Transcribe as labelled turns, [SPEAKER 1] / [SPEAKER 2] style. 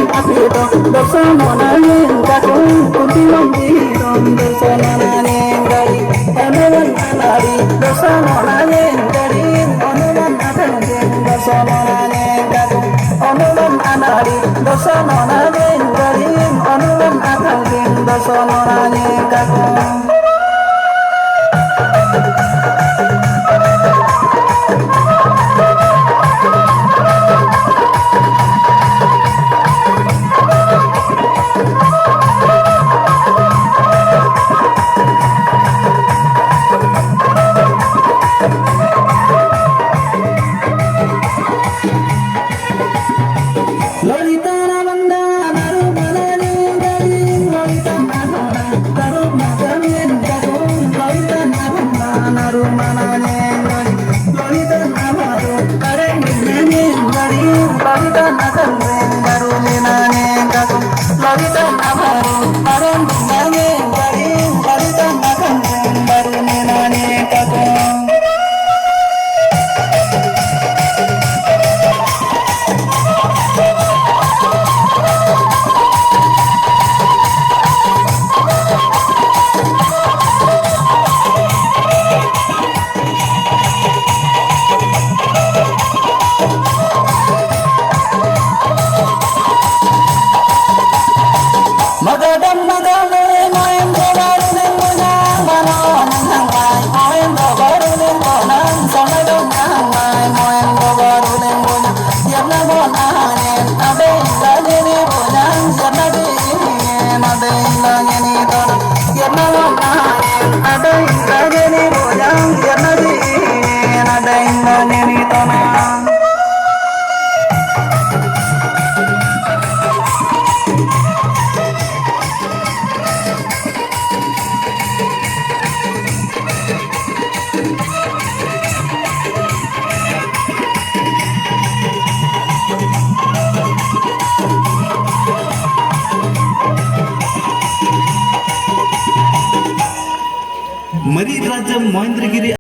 [SPEAKER 1] apito dosono nanging kakung kunti mandirom dosono nanging dari onuman anari dosono nanging dari onuman atanging dosono nanging kakung onuman anari dosono nanging dari onuman atanging dosono nanging kakung Lolita Nabanda Naru Manani Dari Lolita Nabanda Naru Manani Dari Lolita Nabanda Naru Manani Dari Lolita Nabanda Kare Minani Dari Lolita Nabanda Naru Minani Dari Lolita Nabanda Kare Minani Dari Lolita Nabanda Naru Minani Dari Magadang magale moyang babaru ning munang bano nang hangai moyang babaru ning bonang sama dong hangai moyang babaru ning munang siap na bonanen ade lagi ni bonang siap na di ade lagi ni tonang siap na bonanen ade lagi ni bonang siap na di ade lagi ni tonang
[SPEAKER 2] मरी राजा महेंद्रगिरी